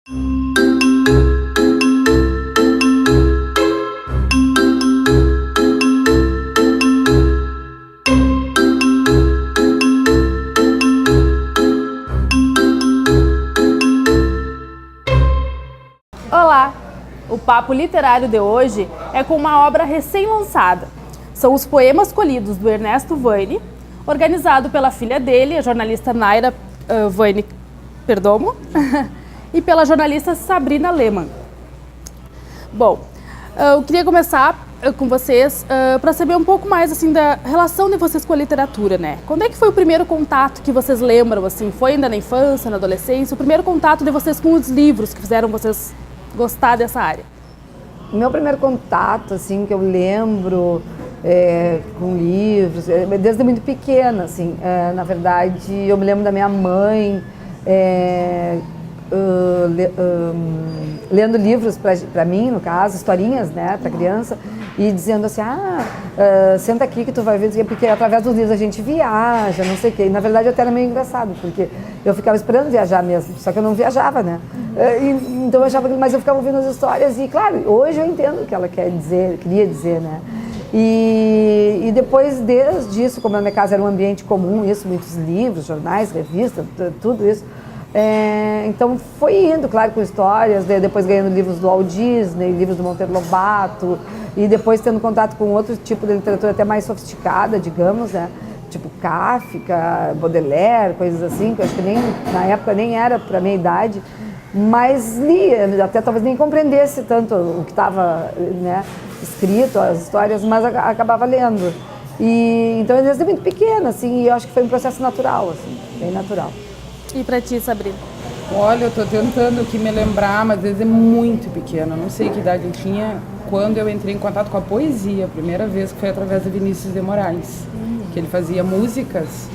Olá! O Papo Literário de hoje é com uma obra recém-lançada. São os poemas colhidos do Ernesto Vaini, organizado pela filha dele, a jornalista Naira Vaini Perdomo, e pela jornalista Sabrina Lehmann. Bom, eu queria começar com vocês para saber um pouco mais assim, da relação de vocês com a literatura, né? Quando é que foi o primeiro contato que vocês lembram? Assim, foi ainda na infância, na adolescência? O primeiro contato de vocês com os livros que fizeram vocês gostar dessa área? O meu primeiro contato, assim, que eu lembro com livros, desde muito pequena, assim, na verdade, eu me lembro da minha mãe lendo livros para mim, no caso, historinhas, né, para criança, e dizendo assim, senta aqui que tu vai ver, porque através dos livros a gente viaja, não sei o quê. E na verdade até era meio engraçado, porque eu ficava esperando viajar mesmo, só que eu não viajava, né? Então eu achava, mas eu ficava ouvindo as histórias e, claro, hoje eu entendo o que ela queria dizer, né? E depois disso, como na minha casa era um ambiente comum, isso, muitos livros, jornais, revistas, tudo isso. Então foi indo, claro, com histórias, depois ganhando livros do Walt Disney, livros do Monteiro Lobato, e depois tendo contato com outro tipo de literatura até mais sofisticada, digamos, né? Tipo Kafka, Baudelaire, coisas assim, que eu acho que na época nem era para minha idade, mas lia, até talvez nem compreendesse tanto o que estava, né, escrito, as histórias, mas acabava lendo. E então eu desde muito pequena, assim, e eu acho que foi um processo natural, assim, bem natural. E pra ti, Sabrina? Olha, eu tô tentando aqui me lembrar, mas desde muito pequena, não sei que idade eu tinha, quando eu entrei em contato com a poesia, a primeira vez que foi através de Vinícius de Moraes, que ele fazia músicas.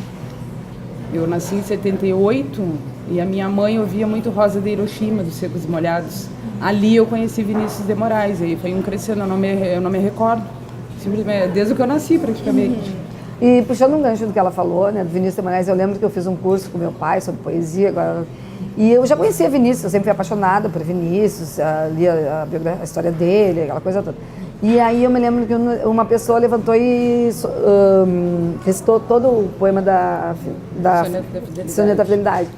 Eu nasci em 78 e a minha mãe ouvia muito Rosa de Hiroshima, dos Secos e Molhados. Ali eu conheci Vinícius de Moraes, e foi um crescendo, eu não me recordo, simplesmente desde que eu nasci praticamente. E puxando um gancho do que ela falou, né, do Vinícius de Moraes, eu lembro que eu fiz um curso com meu pai sobre poesia, agora, e eu já conhecia Vinícius, eu sempre fui apaixonada por Vinícius, lia a história dele, aquela coisa toda. E aí eu me lembro que uma pessoa levantou e recitou todo o poema da Soneto da Fidelidade.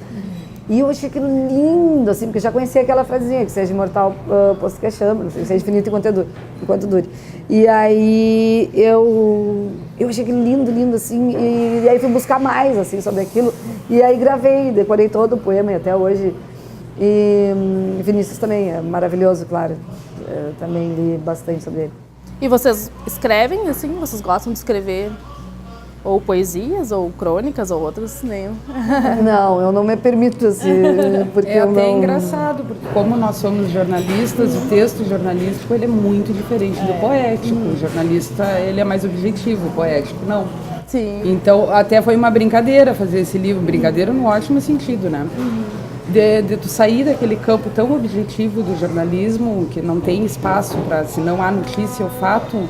E eu achei aquilo lindo, assim, porque eu já conhecia aquela frasezinha, que seja imortal, posto que é chama, seja infinito enquanto dure. E aí eu achei aquilo lindo, lindo, assim, e aí fui buscar mais, assim, sobre aquilo. E aí gravei, decorei todo o poema e até hoje. E Vinícius também é maravilhoso, claro. Eu também li bastante sobre ele. E vocês escrevem, assim? Vocês gostam de escrever ou poesias, ou crônicas, ou outras? Nem. Não, eu não me permito, assim, porque É eu até não... engraçado, porque como nós somos jornalistas, o texto jornalístico ele é muito diferente do poético. O jornalista ele é mais objetivo, o poético não. Sim. Então até foi uma brincadeira fazer esse livro, brincadeira no ótimo sentido, né? De tu sair daquele campo tão objetivo do jornalismo, que não tem espaço para, se não há notícia ou fato,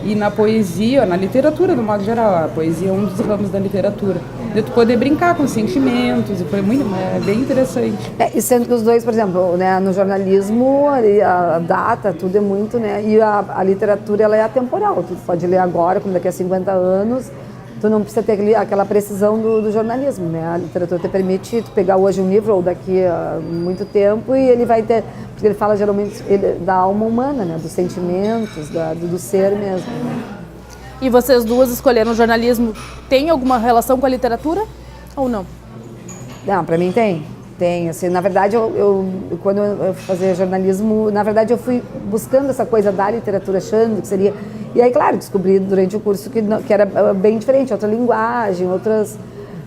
e na poesia, na literatura, do modo geral, a poesia é um dos ramos da literatura, de tu poder brincar com sentimentos, e foi bem interessante. E sendo que os dois, por exemplo, né, no jornalismo, a data, tudo é muito, né, e a literatura, ela é atemporal, tu pode ler agora, como daqui a 50 anos, tu não precisa ter aquela precisão do jornalismo, né? A literatura te permite tu pegar hoje um livro ou daqui a muito tempo e ele vai ter, porque ele fala geralmente da alma humana, né? Dos sentimentos, do ser mesmo. E vocês duas escolheram jornalismo, tem alguma relação com a literatura ou não? Não, para mim tem. Tem, assim, na verdade, quando eu fazia jornalismo, na verdade eu fui buscando essa coisa da literatura, achando que seria... E aí, claro, descobri durante o curso que era bem diferente, outra linguagem, outras...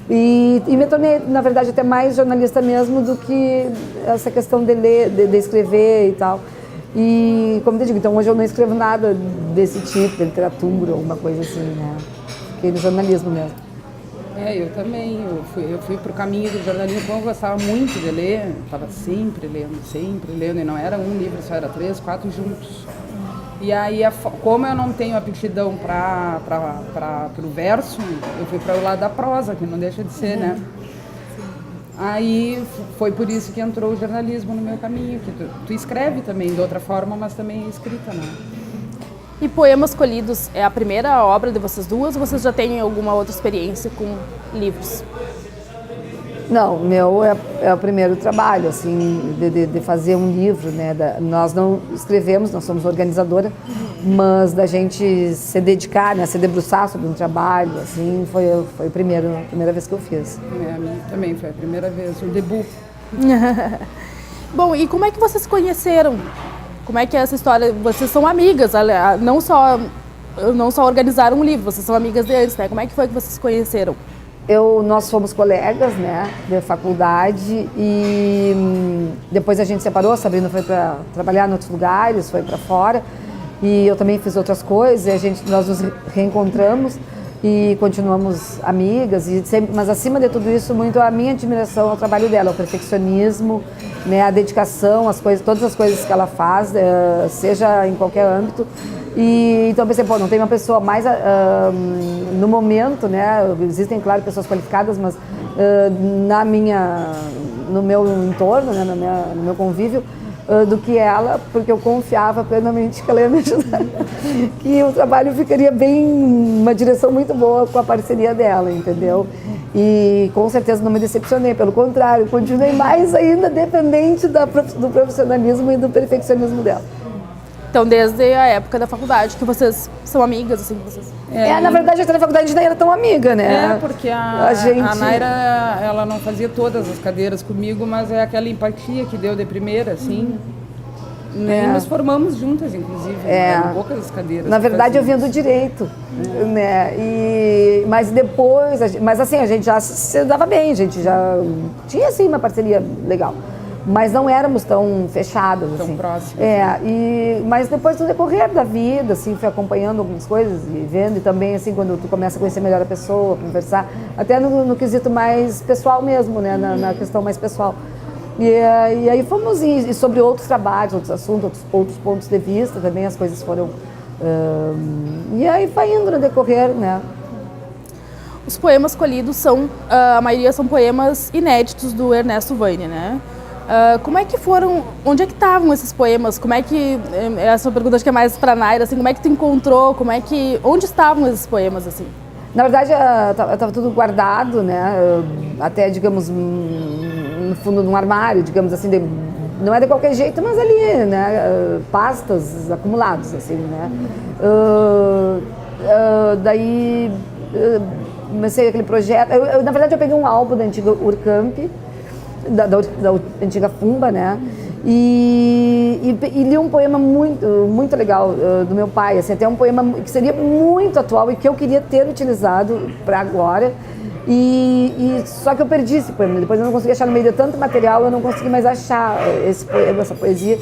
E me tornei, na verdade, até mais jornalista mesmo do que essa questão de ler, de escrever e tal. E, como eu digo, então hoje eu não escrevo nada desse tipo, de literatura, alguma coisa assim, né? Fiquei no jornalismo mesmo. Eu também. Eu fui para o caminho do jornalismo, como eu gostava muito de ler, estava sempre lendo, e não era um livro, só era 3, 4 juntos. E aí, como eu não tenho aptidão para o verso, eu fui para o lado da prosa, que não deixa de ser, né? Aí foi por isso que entrou o jornalismo no meu caminho, que tu escreve também de outra forma, mas também é escrita, né? E Poemas Colhidos é a primeira obra de vocês duas ou vocês já têm alguma outra experiência com livros? Não, o meu é o primeiro trabalho, assim, de fazer um livro, né? Nós não escrevemos, nós somos organizadora, mas da gente se dedicar, né? Se debruçar sobre um trabalho, assim, foi a primeira vez que eu fiz. A minha também foi a primeira vez, o debut. Bom, e como é que vocês se conheceram? Como é que é essa história? Vocês são amigas, não só organizaram um livro, vocês são amigas de antes, né? Como é que foi que vocês se conheceram? Nós fomos colegas, né, de faculdade e depois a gente separou, a Sabrina foi para trabalhar em outros lugares, foi para fora e eu também fiz outras coisas e nós nos reencontramos e continuamos amigas, mas acima de tudo isso, muito a minha admiração ao trabalho dela, ao perfeccionismo, né, a dedicação, todas as coisas que ela faz, seja em qualquer âmbito. E então eu pensei, não tem uma pessoa mais no momento, né? Existem, claro, pessoas qualificadas, mas no meu entorno, né? No meu convívio, do que ela, porque eu confiava plenamente que ela ia me ajudar, que o trabalho ficaria bem, uma direção muito boa com a parceria dela, entendeu? E com certeza não me decepcionei, pelo contrário, continuei mais ainda dependente do profissionalismo e do perfeccionismo dela. Então, desde a época da faculdade, que vocês são amigas, assim, vocês... Na verdade, até na faculdade a gente nem era tão amiga, né? Porque a Naira, ela não fazia todas as cadeiras comigo, mas é aquela empatia que deu de primeira, assim. Nós formamos juntas, inclusive, eram poucas cadeiras. Na verdade, eu vinha do direito, né? Mas depois, assim, a gente já se dava bem, a gente já tinha, assim, uma parceria legal. Mas não éramos tão fechadas, tão assim. próximas. Mas depois do decorrer da vida, assim, fui acompanhando algumas coisas e vendo, e também, assim, quando tu começa a conhecer melhor a pessoa, conversar, até no quesito mais pessoal mesmo, né, na questão mais pessoal. E aí fomos, e sobre outros trabalhos, outros assuntos, outros pontos de vista, também as coisas foram... e aí vai indo no decorrer, né. Os poemas colhidos a maioria são poemas inéditos do Ernesto Vaini, né? Como é que foram, onde é que estavam esses poemas? Como é que, essa pergunta acho que é mais para a Naira, assim, como é que tu encontrou, onde estavam esses poemas, assim? Na verdade, estava tudo guardado, né, até, digamos, no fundo de um armário, digamos assim, não é de qualquer jeito, mas ali, né, pastas acumuladas, assim, né. Daí, comecei aquele projeto, na verdade eu peguei um álbum da antiga Urcamp, da antiga Fumba, né? E li um poema muito legal do meu pai, assim, até um poema que seria muito atual e que eu queria ter utilizado para agora. Só que eu perdi esse poema, depois eu não consegui achar no meio de tanto material, eu não consegui mais achar esse poema, essa poesia.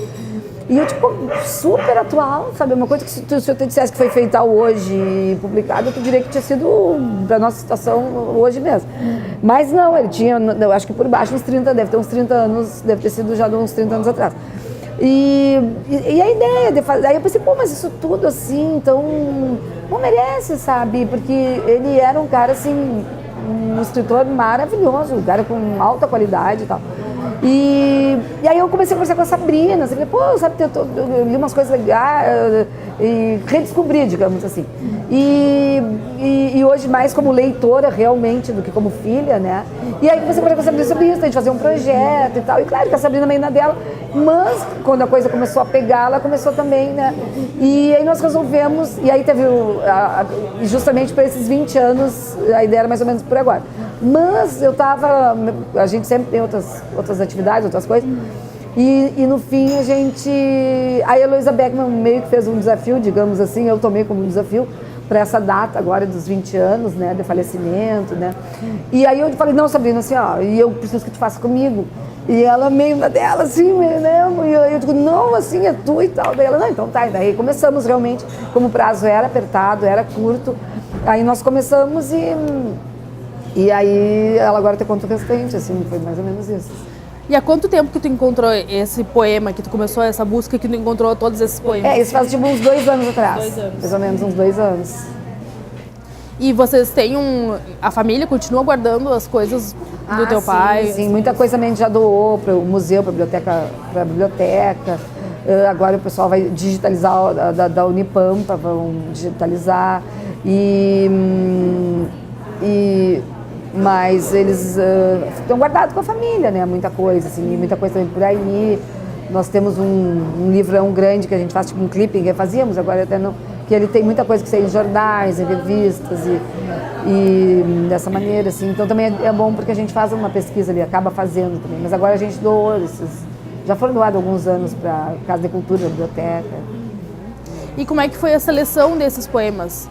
E eu, tipo, super atual, sabe? Uma coisa que se eu te dissesse que foi feita hoje e publicado, eu diria que tinha sido da nossa situação hoje mesmo. Mas não, ele tinha, eu acho que por baixo uns 30, deve ter uns 30 anos, deve ter sido já de uns 30 anos atrás. E a ideia de fazer, aí eu pensei, mas isso tudo assim, então não merece, sabe? Porque ele era um cara assim, um escritor maravilhoso, um cara com alta qualidade e tal. E aí eu comecei a conversar com a Sabrina, assim, sabe, eu li umas coisas legais e redescobri, digamos assim. E hoje mais como leitora realmente do que como filha, né? E aí comecei a conversar com a Sabrina sobre isso, a gente fazer um projeto e tal. E claro que a Sabrina meio na dela, mas quando a coisa começou a pegar, ela começou também, né? E aí nós resolvemos, e aí teve justamente para esses 20 anos, a ideia era mais ou menos por agora. Mas a gente sempre tem outras atividades, outras coisas, e no fim a Heloísa Beckmann meio que fez um desafio, digamos assim, eu tomei como um desafio para essa data agora dos 20 anos, né, de falecimento, né, e aí eu falei, não, Sabrina, assim, e eu preciso que tu faça comigo, e ela meio na dela, assim, né, e eu digo, não, assim, é tu e tal, daí ela, não, então tá, e daí começamos realmente, como o prazo era apertado, era curto, aí nós começamos e aí ela agora te conta o restante, assim, foi mais ou menos isso. E há quanto tempo que tu encontrou esse poema, que tu começou essa busca, que tu encontrou todos esses poemas? Isso faz tipo uns 2 anos atrás. 2 anos. Mais ou menos uns 2 anos. E vocês têm a família continua guardando as coisas do teu pai? Sim, muita coisa também a gente já doou para o museu, para a biblioteca. Agora o pessoal vai digitalizar da Unipampa, vão digitalizar. Mas eles estão guardados com a família, né? Muita coisa, assim, muita coisa também por aí. Nós temos um livrão grande que a gente faz, tipo um clipping, que fazíamos, agora até não, que ele tem muita coisa que sai em jornais, em revistas e dessa maneira, assim. Então também é bom porque a gente faz uma pesquisa ali, acaba fazendo também. Mas agora a gente doou já foram doados alguns anos para Casa de Cultura, biblioteca. E como é que foi a seleção desses poemas?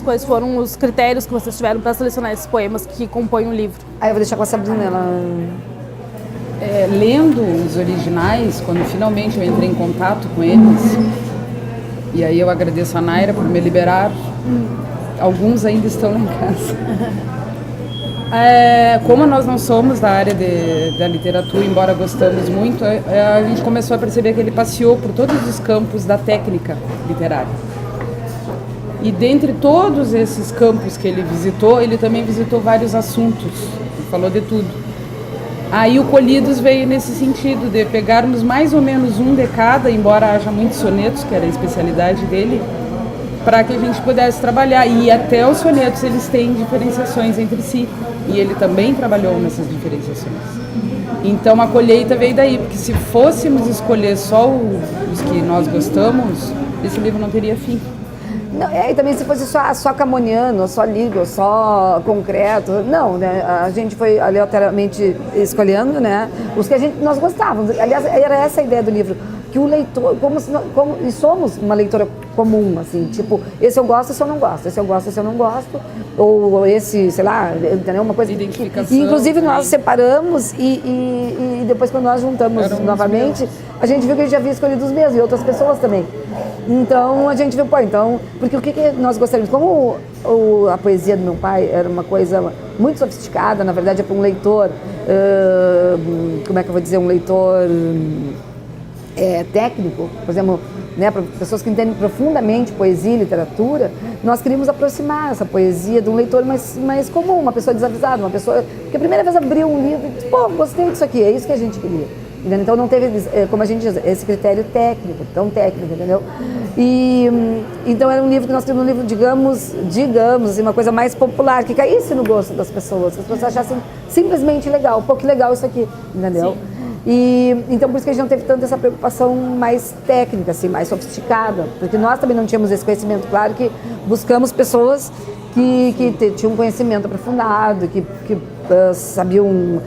Quais foram os critérios que vocês tiveram para selecionar esses poemas que compõem o livro? Aí eu vou deixar com a Sabrina, lendo os originais, quando finalmente eu entrei em contato com eles, e aí eu agradeço a Naira por me liberar, alguns ainda estão lá em casa. Como nós não somos da área da literatura, embora gostamos muito, a gente começou a perceber que ele passeou por todos os campos da técnica literária. E dentre todos esses campos que ele visitou, ele também visitou vários assuntos, ele falou de tudo. Aí o Colhidos veio nesse sentido, de pegarmos mais ou menos um de cada, embora haja muitos sonetos, que era a especialidade dele, para que a gente pudesse trabalhar. E até os sonetos eles têm diferenciações entre si, e ele também trabalhou nessas diferenciações. Então a colheita veio daí, porque se fôssemos escolher só os que nós gostamos, esse livro não teria fim. Não, e também se fosse só camoniano, só ligo, só concreto, não, né? A gente foi aleatoriamente escolhendo, né? Os que nós gostávamos. Aliás, era essa a ideia do livro, que o leitor, e somos uma leitora comum, assim, tipo, esse eu gosto, esse eu não gosto, esse eu gosto, esse eu não gosto, ou esse, sei lá, entendeu? Uma coisa. Identificação. Inclusive nós separamos e depois quando nós juntamos novamente, a gente viu que a gente já havia escolhido os mesmos e outras pessoas também. Então a gente viu, porque o que nós gostaríamos? Como a poesia do meu pai era uma coisa muito sofisticada, na verdade é para um leitor, como é que eu vou dizer, um leitor técnico, por exemplo, né, para pessoas que entendem profundamente poesia e literatura, nós queríamos aproximar essa poesia de um leitor mais comum, uma pessoa desavisada, uma pessoa que a primeira vez abriu um livro e disse, gostei disso aqui, é isso que a gente queria. Então não teve, como a gente diz, esse critério técnico, tão técnico, entendeu? Então era um livro que nós tínhamos, um livro, digamos assim, uma coisa mais popular, que caísse no gosto das pessoas, que as pessoas achassem simplesmente legal, que legal isso aqui, entendeu? Então por isso que a gente não teve tanto essa preocupação mais técnica, assim, mais sofisticada, porque nós também não tínhamos esse conhecimento. Claro que buscamos pessoas que tinham um conhecimento aprofundado, que sabiam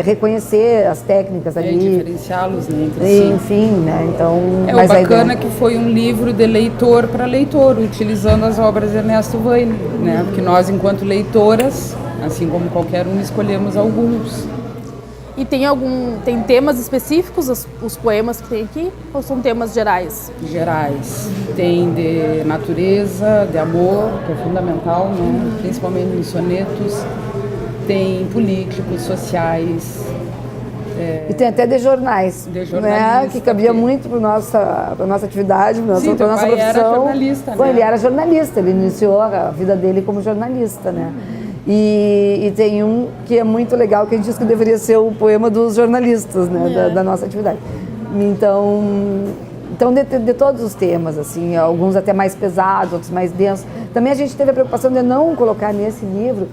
reconhecer as técnicas ali. Diferenciá-los, né, entre si. Enfim, né, então... O bacana é que foi um livro de leitor para leitor, utilizando as obras de Ernesto Vaini, né, porque nós, enquanto leitoras, assim como qualquer um, escolhemos alguns. E tem temas específicos, os poemas que tem aqui, ou são temas gerais? Gerais. Tem de natureza, de amor, que é fundamental, né? Principalmente nos sonetos. Tem políticos, sociais. E tem até de jornais, né? Que cabia muito para a nossa atividade, para a nossa profissão. Sim, era jornalista, né? Ele era jornalista, ele iniciou a vida dele como jornalista, né? E tem um que é muito legal, que a gente diz que deveria ser o poema dos jornalistas, né, da nossa atividade. Então de todos os temas, assim, alguns até mais pesados, outros mais densos. Também a gente teve a preocupação de não colocar nesse livro,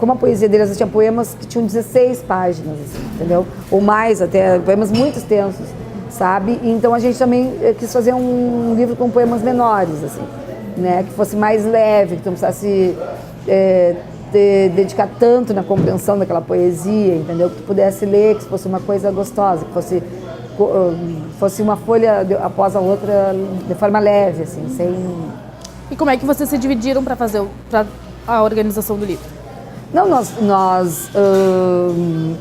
como a poesia deles tinha poemas que tinham 16 páginas, assim, entendeu? Ou mais até, poemas muito extensos, sabe? Então a gente também quis fazer um livro com poemas menores, assim, né, que fosse mais leve, que não precisasse dedicar tanto na compreensão daquela poesia, entendeu? Que tu pudesse ler, que fosse uma coisa gostosa, que fosse uma folha após a outra de forma leve, assim, sem... E como é que vocês se dividiram para fazer a organização do livro? Não, nós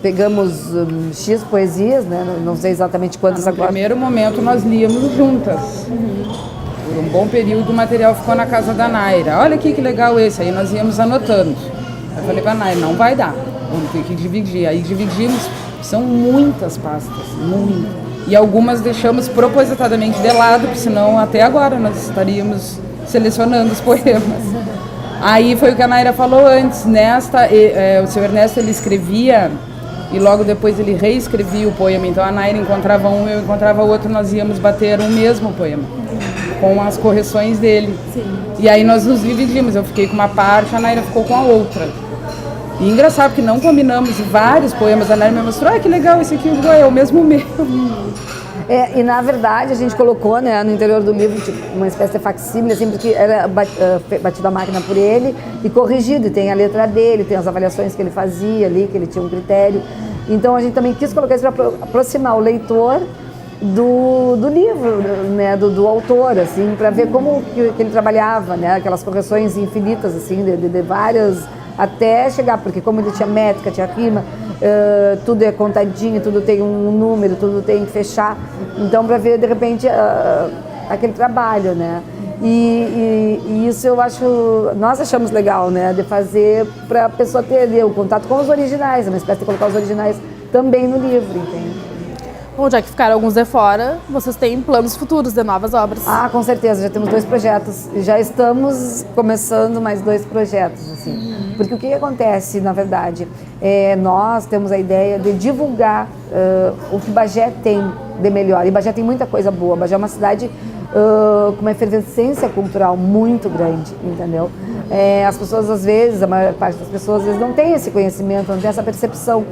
pegamos X poesias, né? Não sei exatamente quantas agora. No primeiro momento nós líamos juntas. Por um bom período o material ficou na casa da Naira. Olha aqui que legal esse, aí nós íamos anotando. Eu falei para a Naira, não vai dar, vamos ter que dividir. Aí dividimos, são muitas pastas, muitas. E algumas deixamos propositadamente de lado, porque senão até agora nós estaríamos selecionando os poemas. Aí foi o que a Naira falou antes, o seu Ernesto ele escrevia e logo depois ele reescrevia o poema, então a Naira encontrava um, eu encontrava outro, nós íamos bater o mesmo poema, com as correções dele. Sim. E aí nós nos dividimos, eu fiquei com uma parte, a Naira ficou com a outra. E engraçado que não combinamos vários poemas, a Naira me mostrou, que legal, esse aqui é o mesmo meu. E na verdade a gente colocou, né, no interior do livro tipo, uma espécie de facsímile, assim, porque era batido a máquina por ele e corrigido, e tem a letra dele, tem as avaliações que ele fazia ali, que ele tinha um critério. Então a gente também quis colocar isso para aproximar o leitor do livro, né, do autor, assim, para ver como que ele trabalhava, né, aquelas correções infinitas, assim, de várias, até chegar, porque como ele tinha métrica, tinha rima, tudo é contadinho, tudo tem um número, tudo tem que fechar. Então, para ver, de repente, aquele trabalho, né? E isso eu acho, nós achamos legal, né? De fazer para a pessoa ter ali o contato com os originais, uma espécie de colocar os originais também no livro, entende? Bom, já que ficaram alguns de fora, vocês têm planos futuros de novas obras? Ah, com certeza, já temos 2 projetos. Já estamos começando mais 2 projetos, assim. Porque o que acontece, na verdade, nós temos a ideia de divulgar o que Bagé tem de melhor. E Bagé tem muita coisa boa. Bagé é uma cidade com uma efervescência cultural muito grande, entendeu? As pessoas, às vezes, a maior parte das pessoas, às vezes, não tem esse conhecimento, não tem essa percepção.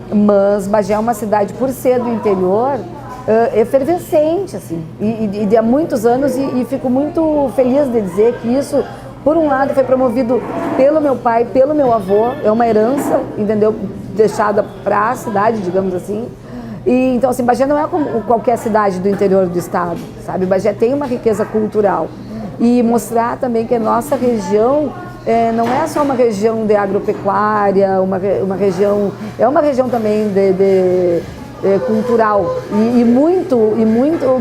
Mas Bagé é uma cidade, por ser do interior, efervescente, assim, e de há muitos anos, e fico muito feliz de dizer que isso, por um lado, foi promovido pelo meu pai, pelo meu avô, é uma herança, entendeu, deixada para a cidade, digamos assim. E, então, assim, Bagé não é como qualquer cidade do interior do estado, sabe? Bagé tem uma riqueza cultural, e mostrar também que a nossa região não é só uma região de agropecuária, uma região, é uma região também de cultural e muito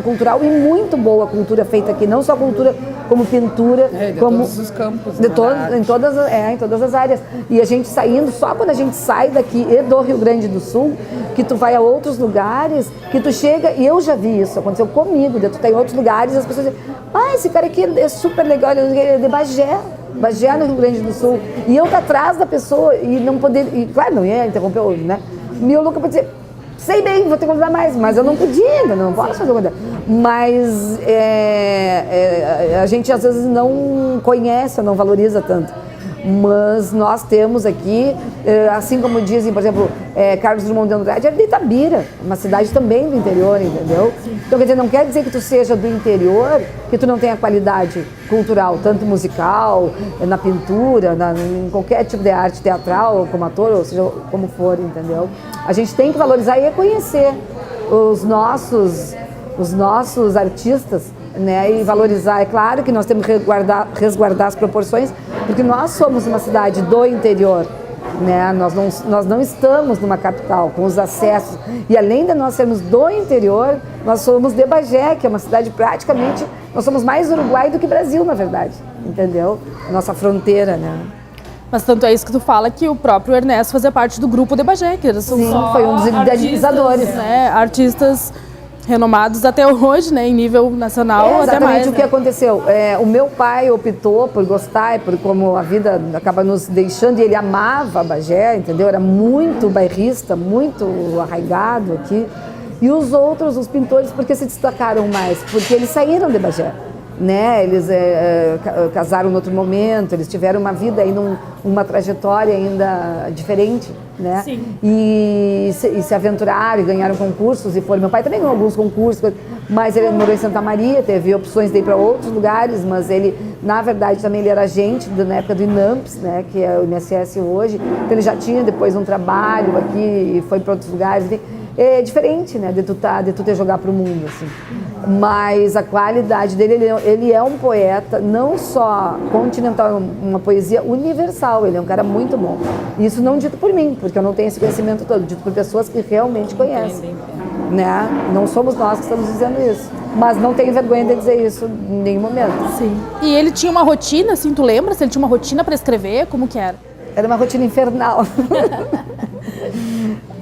cultural e muito boa cultura feita aqui, não só cultura como pintura, de como todos os campos, em todas as áreas. E a gente saindo, só quando a gente sai daqui e do Rio Grande do Sul, que tu vai a outros lugares, que tu chega, e eu já vi isso, aconteceu comigo, tu tá em outros lugares e as pessoas dizem, esse cara aqui é super legal, ele é de Bagé no Rio Grande do Sul, e eu tá atrás da pessoa e não poder, e claro, não ia interromper o né? E eu louca pra dizer, sei bem, vou ter que convidar mais, mas eu não podia ainda, não posso fazer convidar. Mas a gente às vezes não conhece, não valoriza tanto. Mas nós temos aqui, assim como dizem, por exemplo, Carlos Drummond de Andrade é de Itabira, uma cidade também do interior, entendeu? Então, quer dizer, não quer dizer que tu seja do interior, que tu não tenha qualidade cultural, tanto musical, na pintura, em qualquer tipo de arte teatral, como ator, ou seja, como for, entendeu? A gente tem que valorizar e reconhecer os nossos artistas, né, e valorizar. É claro que nós temos que resguardar as proporções, porque nós somos uma cidade do interior, né? Nós não estamos numa capital com os acessos, e além de nós sermos do interior, nós somos de Bagé, que é uma cidade praticamente, nós somos mais Uruguai do que Brasil, na verdade, entendeu? Nossa fronteira, né? Mas tanto é isso que tu fala que o próprio Ernesto fazia parte do grupo de Bagé, que eles são só foi um dos idealizadores, né? Artistas renomados até hoje, né, em nível nacional, até mais. Exatamente o que aconteceu. O meu pai optou por gostar, por como a vida acaba nos deixando, e ele amava Bagé, entendeu? Era muito bairrista, muito arraigado aqui. E os outros, os pintores, porque se destacaram mais? Porque eles saíram de Bagé, né? Eles casaram em outro momento, eles tiveram uma vida aí, uma trajetória ainda diferente, né? Sim. E se aventuraram e ganharam concursos, e foram. Meu pai também ganhou alguns concursos, mas ele morou em Santa Maria, teve opções de ir para outros lugares, mas ele, na verdade, também ele era agente na época do INAMPS, né, que é o INSS hoje, então ele já tinha depois um trabalho aqui e foi para outros lugares, enfim. É diferente, né, de tu ter jogar para o mundo, assim. Mas a qualidade dele, ele é um poeta, não só continental, uma poesia universal, ele é um cara muito bom. Isso não dito por mim, porque eu não tenho esse conhecimento todo, dito por pessoas que realmente conhecem. Né? Não somos nós que estamos dizendo isso. Mas não tenho vergonha de dizer isso em nenhum momento. Sim. E ele tinha uma rotina, assim, tu lembra? Se ele tinha uma rotina para escrever, como que era? Era uma rotina infernal.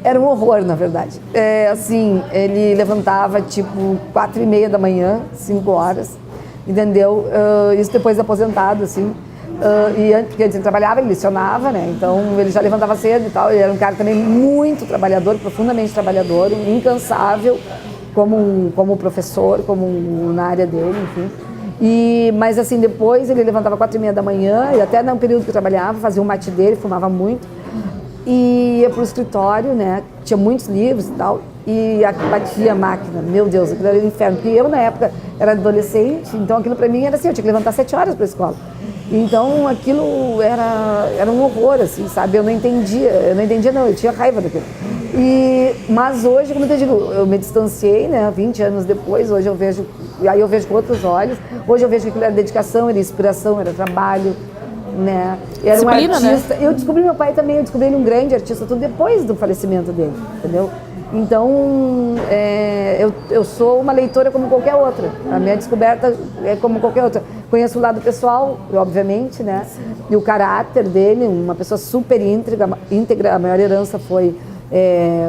Era um horror, na verdade. Assim, ele levantava tipo 4h30 da manhã, 5 horas, entendeu? Isso depois de aposentado, assim. Porque antes ele trabalhava, ele lecionava, né? Então ele já levantava cedo e tal. Ele era um cara também muito trabalhador, profundamente trabalhador, incansável como professor, na área dele, enfim. Mas assim, depois ele levantava 4h30 da manhã, e até no período que eu trabalhava, fazia o mate dele, fumava muito. E ia pro escritório, né? Tinha muitos livros e tal. E batia a máquina, meu Deus, aquilo era um inferno. Porque eu, na época, era adolescente, então aquilo pra mim era assim, eu tinha que levantar 7 horas pra escola. Então aquilo era um horror, assim, sabe? Eu não entendia, eu tinha raiva daquilo. Mas hoje, como eu te digo, eu me distanciei, né? 20 anos depois, hoje eu vejo, aí eu vejo com outros olhos. Hoje eu vejo que aquilo era dedicação, era inspiração, era trabalho, né? Era um artista. Né? Eu descobri meu pai também, eu descobri ele um grande artista, tudo depois do falecimento dele, entendeu? Então, eu sou uma leitora como qualquer outra. A minha descoberta é como qualquer outra. Conheço o lado pessoal, obviamente, né? E o caráter dele, uma pessoa super íntegra. A maior herança foi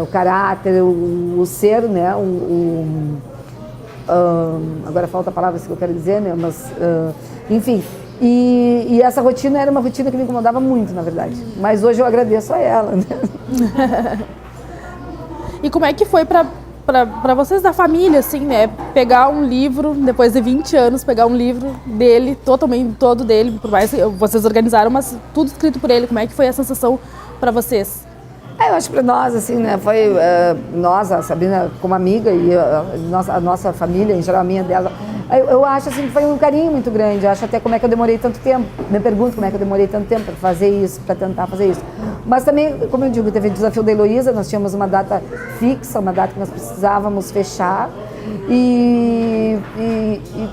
o caráter, o ser, né? Agora falta a palavra que eu quero dizer, né? Mas, enfim. E essa rotina era uma rotina que me incomodava muito, na verdade. Mas hoje eu agradeço a ela, né? E como é que foi para vocês da família, assim, né? Pegar um livro, depois de 20 anos, pegar um livro dele, totalmente todo dele, por mais que vocês organizaram, mas tudo escrito por ele. Como é que foi a sensação para vocês? Eu acho que para nós, assim, né, foi nós, a Sabrina como amiga e a nossa família, em geral a minha dela, eu acho assim que foi um carinho muito grande. Eu acho até como é que eu demorei tanto tempo, me pergunto como é que eu demorei tanto tempo para fazer isso, para tentar fazer isso. Mas também, como eu digo, teve o desafio da Heloísa, nós tínhamos uma data fixa, uma data que nós precisávamos fechar,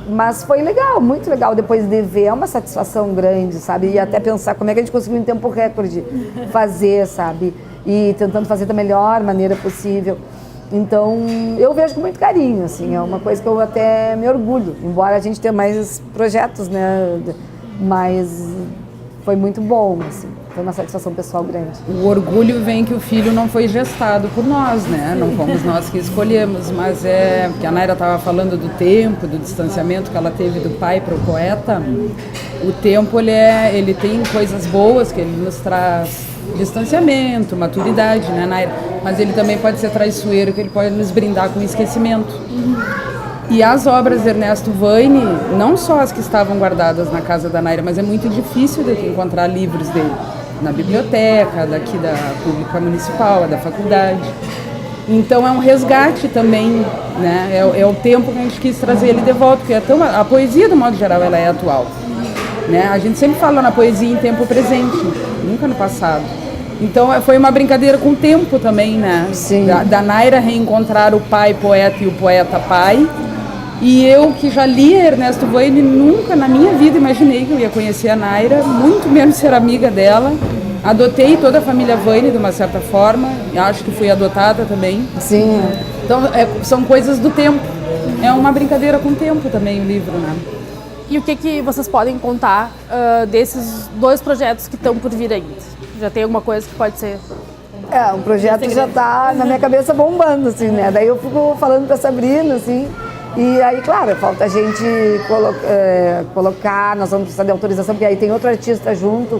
mas foi legal, muito legal depois de ver, é uma satisfação grande, sabe, e até pensar como é que a gente conseguiu em tempo recorde fazer, sabe, e tentando fazer da melhor maneira possível. Então, eu vejo com muito carinho, assim, é uma coisa que eu até me orgulho, embora a gente tenha mais projetos, né, mas foi muito bom, assim, foi uma satisfação pessoal grande. O orgulho vem que o filho não foi gestado por nós, né, não fomos nós que escolhemos, mas porque a Naira estava falando do tempo, do distanciamento que ela teve do pai para o poeta. O tempo, ele tem coisas boas que ele nos traz, distanciamento, maturidade, né, Naira? Mas ele também pode ser traiçoeiro, que ele pode nos brindar com esquecimento. E as obras de Ernesto Vaini, não só as que estavam guardadas na casa da Naira, mas é muito difícil de encontrar livros dele na biblioteca, daqui da Pública Municipal, da faculdade. Então é um resgate também, né? É o tempo que a gente quis trazer ele de volta, porque a poesia, do modo geral, ela é atual. Né? A gente sempre fala na poesia em tempo presente, nunca no passado. Então foi uma brincadeira com o tempo também, né? Sim. Da Naira reencontrar o pai poeta e o poeta pai. E eu, que já lia Ernesto Vaini, nunca na minha vida imaginei que eu ia conhecer a Naira, muito menos ser amiga dela. Adotei toda a família Vaini de uma certa forma, acho que fui adotada também. Sim. Então são coisas do tempo. É uma brincadeira com o tempo também o livro, né? E o que vocês podem contar desses 2 projetos que estão por vir ainda? Já tem alguma coisa que pode ser... O projeto já está na minha cabeça bombando, assim, né? Daí eu fico falando com a Sabrina, assim, e aí, claro, falta a gente colocar, nós vamos precisar de autorização, porque aí tem outro artista junto,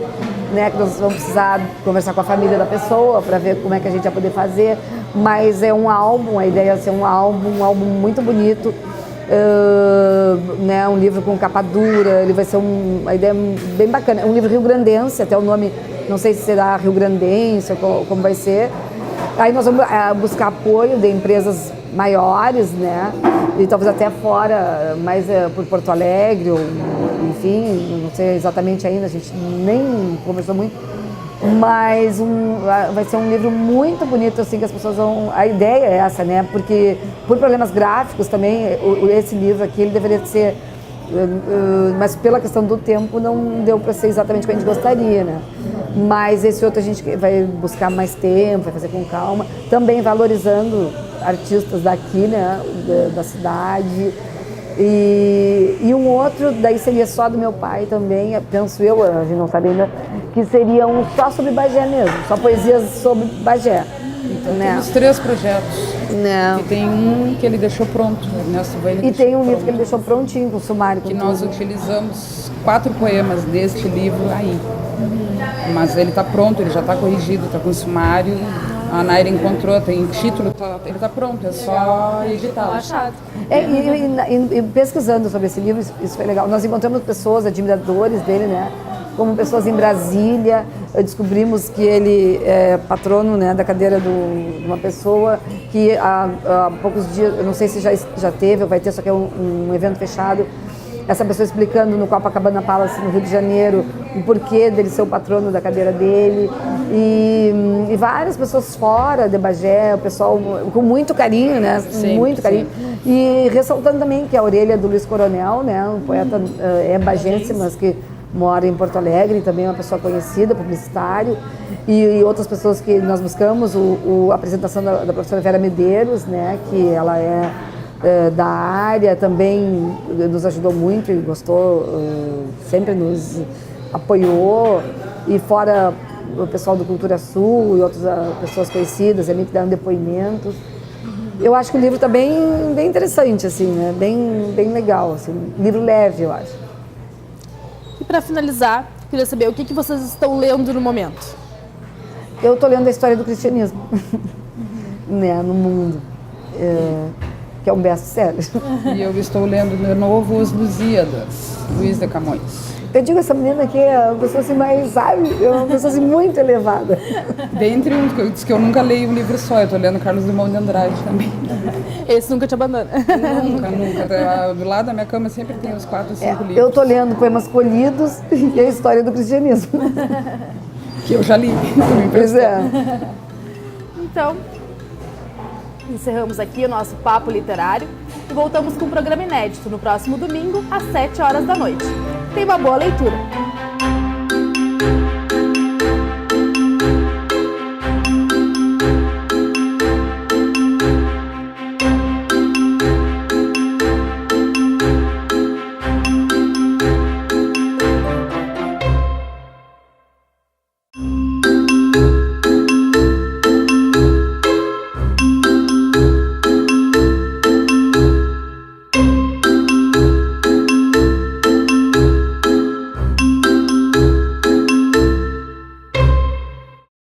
né? Que nós vamos precisar conversar com a família da pessoa para ver como é que a gente vai poder fazer. Mas é um álbum, a ideia é ser um álbum muito bonito. Né, um livro com capa dura, ele vai ser uma ideia bem bacana, é um livro rio-grandense, até o nome, não sei se será rio-grandense ou como vai ser. Aí nós vamos buscar apoio de empresas maiores, né, e talvez até fora, mais por Porto Alegre, ou, enfim, não sei exatamente ainda, a gente nem conversou muito. Mas vai ser um livro muito bonito, assim, que as pessoas vão... A ideia é essa, né? Porque por problemas gráficos também, esse livro aqui, ele deveria ser... mas pela questão do tempo, não deu para ser exatamente o que a gente gostaria, né? Mas esse outro a gente vai buscar mais tempo, vai fazer com calma. Também valorizando artistas daqui, né? Da cidade. E um outro, daí seria só do meu pai também, penso eu, a gente não sabe ainda, que seria só sobre Bagé mesmo, só poesias sobre Bagé. Temos 3 projetos. Não. E tem um que ele deixou pronto, Ernesto Vane. E tem um livro que ele deixou prontinho, com o sumário. Que nós utilizamos 4 poemas deste livro aí. Mas ele está pronto, ele já está corrigido, está com sumário. A Naira encontrou, tem título, ele está pronto, é só editar. E pesquisando sobre esse livro, isso foi legal. Nós encontramos pessoas, admiradores dele, né? Como pessoas em Brasília, descobrimos que ele é patrono, né, da cadeira de uma pessoa que há poucos dias, eu não sei se já teve ou vai ter, só que é um evento fechado, essa pessoa explicando no Copacabana Palace, no Rio de Janeiro, o porquê dele ser o patrono da cadeira dele. E várias pessoas fora de Bagé, o pessoal com muito carinho, né? Sempre, muito carinho. sempre. E ressaltando também que a orelha do Luiz Coronel, né? Um poeta bagense, mas que mora em Porto Alegre, também é uma pessoa conhecida, publicitário. E outras pessoas que nós buscamos, a apresentação da professora Vera Medeiros, né? Que ela é da área, também nos ajudou muito e gostou, sempre nos apoiou. E fora o pessoal do Cultura Sul e outras pessoas conhecidas ali que deram depoimentos. Eu acho que o livro está bem interessante, assim, né? Bem legal, assim. Livro leve, eu acho. E para finalizar, queria saber o que vocês estão lendo no momento. Eu estou lendo a história do cristianismo, né, no mundo. Que é um best-seller. E eu estou lendo de novo Os Lusíadas, Luiz de Camões. Eu digo, essa menina aqui é uma pessoa assim mais, sabe, é uma pessoa assim muito elevada. Dentre uns que eu disse que eu nunca leio um livro só, eu estou lendo Carlos Drummond de Andrade também. Esse nunca te abandona. Nunca. Do lado da minha cama sempre tem uns 4 ou 5 livros. Eu estou lendo Poemas Colhidos e a história do cristianismo. Que eu já li. Pois é. Então, encerramos aqui o nosso Papo Literário e voltamos com um programa inédito no próximo domingo, às 7 horas da noite. Tenha uma boa leitura!